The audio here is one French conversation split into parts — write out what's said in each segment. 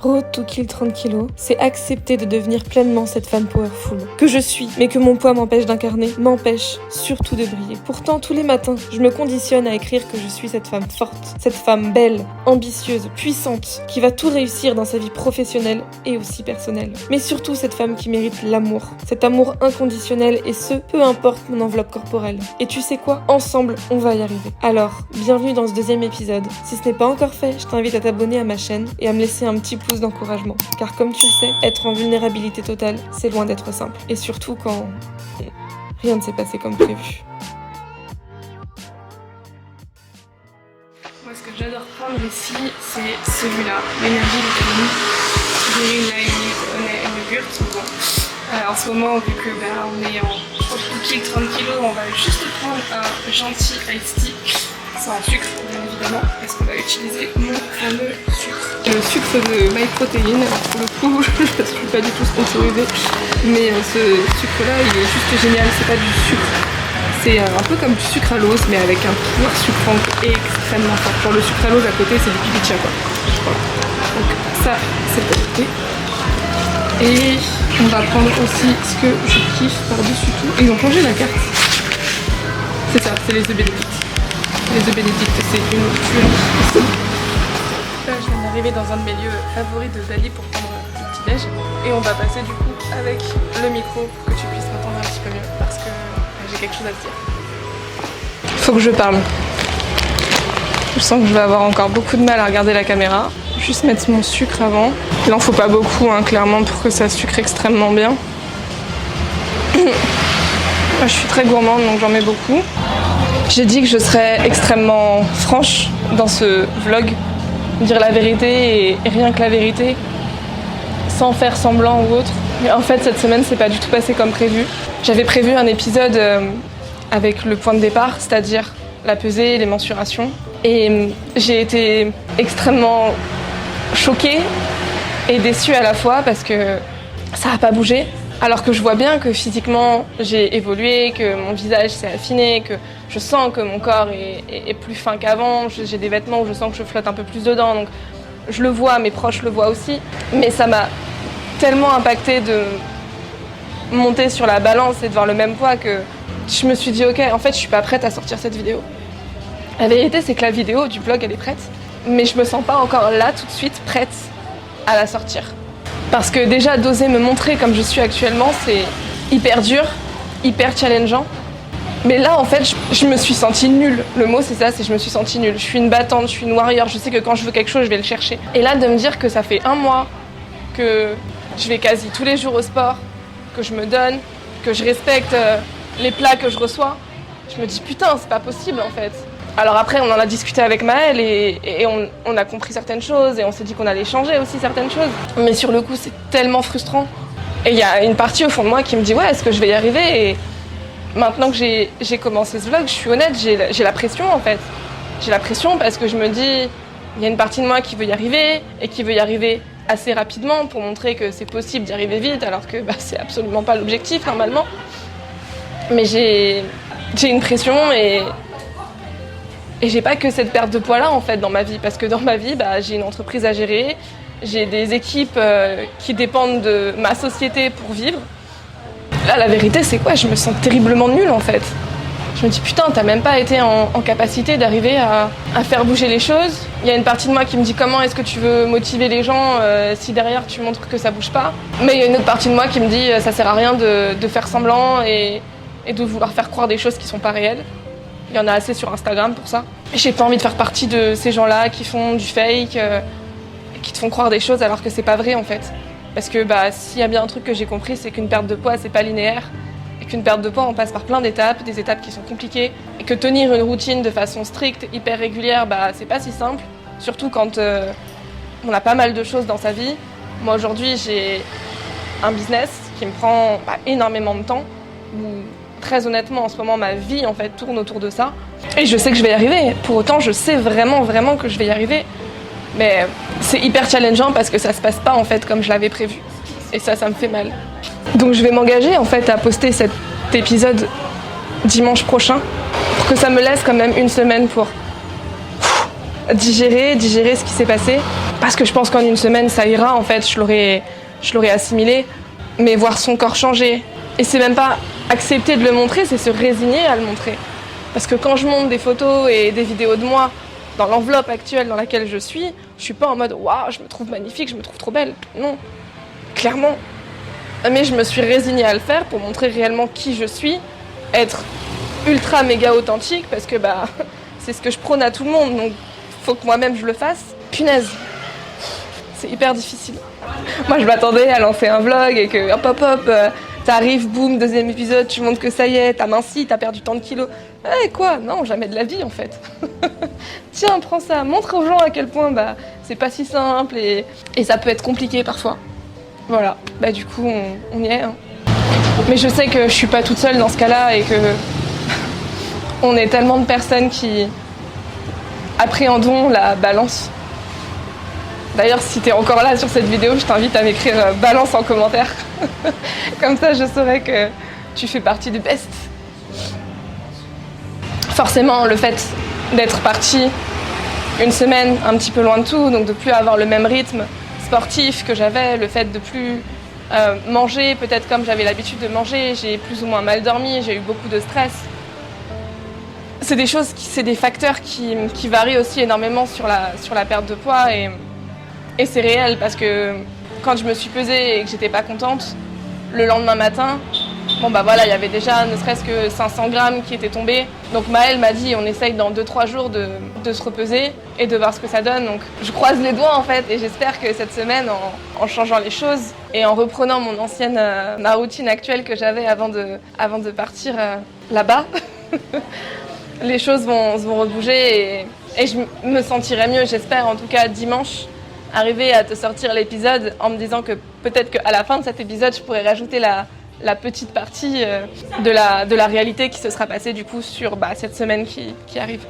Road to Kill 30 kilos, c'est accepter de devenir pleinement cette femme powerful que je suis, mais que mon poids m'empêche d'incarner, m'empêche surtout de briller. Pourtant, tous les matins, je me conditionne à écrire que je suis cette femme forte, cette femme belle, ambitieuse, puissante, qui va tout réussir dans sa vie professionnelle et aussi personnelle. Mais surtout cette femme qui mérite l'amour, cet amour inconditionnel et ce, peu importe mon enveloppe corporelle. Et tu sais quoi ? Ensemble, on va y arriver. Alors, bienvenue dans ce deuxième épisode. Si ce n'est pas encore fait, je t'invite à t'abonner à ma chaîne et à me laisser un petit pouce d'encouragement. Car comme tu le sais, être en vulnérabilité totale, c'est loin d'être simple. Et surtout quand rien ne s'est passé comme prévu. Moi, ce que j'adore prendre ici, c'est celui-là, l'énergie vitamine. J'ai une yogurt. Bon. En ce moment, vu que on est en 30 kg, on va juste prendre un gentil iced tea. Sans sucre, bien évidemment, parce qu'on va utiliser mon fameux sucre. Le sucre de MyProtein, pour le coup, je ne suis pas du tout sponsorisée, mais ce sucre-là, il est juste génial, c'est pas du sucre. C'est un peu comme du sucre à l'os, mais avec un pouvoir sucrant extrêmement fort. Genre le sucre à l'os à côté, c'est du pipi de chat, quoi. Voilà. Donc ça, c'est pour côté. Et on va prendre aussi ce que je kiffe par-dessus tout. Ils ont changé la carte. C'est ça, c'est les œufs bénédicts. Les œufs bénédicts, c'est une tuerie ici. Là, je viens d'arriver dans un de mes lieux favoris de Bali pour prendre le petit-déj. Et on va passer du coup avec le micro pour que tu puisses m'entendre un petit peu mieux parce que j'ai quelque chose à te dire. Faut que je parle. Je sens que je vais avoir encore beaucoup de mal à regarder la caméra. Juste mettre mon sucre avant. Il en faut pas beaucoup, hein, clairement, pour que ça sucre extrêmement bien. Moi, je suis très gourmande, donc j'en mets beaucoup. J'ai dit que je serais extrêmement franche dans ce vlog, dire la vérité et rien que la vérité, sans faire semblant ou autre. Mais en fait, cette semaine, c'est pas du tout passé comme prévu. J'avais prévu un épisode avec le point de départ, c'est-à-dire la pesée, les mensurations. Et j'ai été extrêmement choquée et déçue à la fois parce que ça n'a pas bougé. Alors que je vois bien que physiquement j'ai évolué, que mon visage s'est affiné, que je sens que mon corps est plus fin qu'avant, j'ai des vêtements où je sens que je flotte un peu plus dedans, donc je le vois, mes proches le voient aussi. Mais ça m'a tellement impacté de monter sur la balance et de voir le même poids que je me suis dit ok, en fait je suis pas prête à sortir cette vidéo. La vérité c'est que la vidéo du vlog elle est prête, mais je me sens pas encore là tout de suite prête à la sortir. Parce que déjà d'oser me montrer comme je suis actuellement, c'est hyper dur, hyper challengeant. Mais là en fait, je me suis sentie nulle. Le mot c'est ça, c'est je me suis sentie nulle. Je suis une battante, je suis une warrior, je sais que quand je veux quelque chose, je vais le chercher. Et là de me dire que ça fait 1 mois que je vais quasi tous les jours au sport, que je me donne, que je respecte les plats que je reçois, je me dis putain, c'est pas possible en fait. Alors après, on en a discuté avec Maëlle et on a compris certaines choses et on s'est dit qu'on allait changer aussi certaines choses. Mais sur le coup, c'est tellement frustrant. Et il y a une partie au fond de moi qui me dit ouais, est-ce que je vais y arriver ? Et maintenant que j'ai commencé ce vlog, je suis honnête, j'ai la pression en fait. J'ai la pression parce que je me dis, il y a une partie de moi qui veut y arriver et qui veut y arriver assez rapidement pour montrer que c'est possible d'y arriver vite alors que c'est absolument pas l'objectif normalement. Mais j'ai une pression et j'ai pas que cette perte de poids là en fait dans ma vie, parce que dans ma vie j'ai une entreprise à gérer, j'ai des équipes qui dépendent de ma société pour vivre. Là la vérité c'est quoi ? Je me sens terriblement nulle en fait. Je me dis putain, t'as même pas été en capacité d'arriver à faire bouger les choses. Il y a une partie de moi qui me dit comment est-ce que tu veux motiver les gens si derrière tu montres que ça bouge pas. Mais il y a une autre partie de moi qui me dit ça sert à rien de faire semblant et de vouloir faire croire des choses qui sont pas réelles. Il y en a assez sur Instagram pour ça. J'ai pas envie de faire partie de ces gens-là qui font du fake, qui te font croire des choses alors que c'est pas vrai en fait. Parce que s'il y a bien un truc que j'ai compris, c'est qu'une perte de poids c'est pas linéaire. Et qu'une perte de poids on passe par plein d'étapes, des étapes qui sont compliquées. Et que tenir une routine de façon stricte, hyper régulière, c'est pas si simple. Surtout quand on a pas mal de choses dans sa vie. Moi aujourd'hui j'ai un business qui me prend énormément de temps. Très honnêtement, en ce moment, ma vie en fait tourne autour de ça. Et je sais que je vais y arriver. Pour autant, je sais vraiment que je vais y arriver. Mais c'est hyper challengeant parce que ça se passe pas en fait comme je l'avais prévu. Et ça me fait mal. Donc je vais m'engager en fait à poster cet épisode dimanche prochain pour que ça me laisse quand même une semaine pour digérer ce qui s'est passé. Parce que je pense qu'en une semaine, ça ira, en fait, je l'aurais assimilé. Mais voir son corps changer, et c'est même pas accepter de le montrer, c'est se résigner à le montrer. Parce que quand je monte des photos et des vidéos de moi dans l'enveloppe actuelle dans laquelle je suis pas en mode « Waouh, je me trouve magnifique, je me trouve trop belle ». Non, clairement. Mais je me suis résignée à le faire pour montrer réellement qui je suis, être ultra méga authentique, parce que c'est ce que je prône à tout le monde, donc faut que moi-même je le fasse. Punaise, c'est hyper difficile. Moi je m'attendais à lancer un vlog et que hop, t'arrives, boum, deuxième épisode, tu montres que ça y est, t'as minci, t'as perdu tant de kilos. Quoi? Non, jamais de la vie en fait. Tiens, prends ça, montre aux gens à quel point c'est pas si simple et ça peut être compliqué parfois. Voilà, du coup on y est. Hein. Mais je sais que je suis pas toute seule dans ce cas-là et que on est tellement de personnes qui appréhendons la balance. D'ailleurs, si t'es encore là sur cette vidéo, je t'invite à m'écrire balance en commentaire. Comme ça, je saurai que tu fais partie des best. Forcément, le fait d'être partie une semaine un petit peu loin de tout, donc de plus avoir le même rythme sportif que j'avais, le fait de plus manger peut-être comme j'avais l'habitude de manger, j'ai plus ou moins mal dormi, j'ai eu beaucoup de stress. C'est des choses, c'est des facteurs qui varient aussi énormément sur la perte de poids et c'est réel parce que quand je me suis pesée et que j'étais pas contente, le lendemain matin, il y avait déjà ne serait-ce que 500 grammes qui étaient tombés. Donc Maëlle m'a dit on essaye dans 2-3 jours de se repeser et de voir ce que ça donne. Donc je croise les doigts en fait et j'espère que cette semaine, en changeant les choses et en reprenant ma routine actuelle que j'avais avant de partir là-bas, les choses vont rebouger et je me sentirai mieux, j'espère en tout cas dimanche, arriver à te sortir l'épisode en me disant que peut-être qu'à la fin de cet épisode, je pourrais rajouter la petite partie de la réalité qui se sera passée du coup sur cette semaine qui arrive.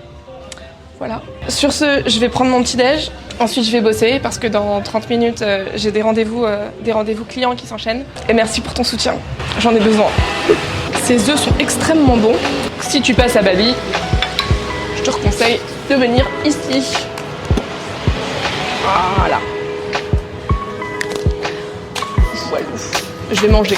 Voilà. Sur ce, je vais prendre mon petit-déj, ensuite je vais bosser parce que dans 30 minutes, j'ai des rendez-vous clients qui s'enchaînent. Et merci pour ton soutien, j'en ai besoin. Ces œufs sont extrêmement bons. Si tu passes à Bali, je te conseille de venir ici. Voilà. Je vais manger.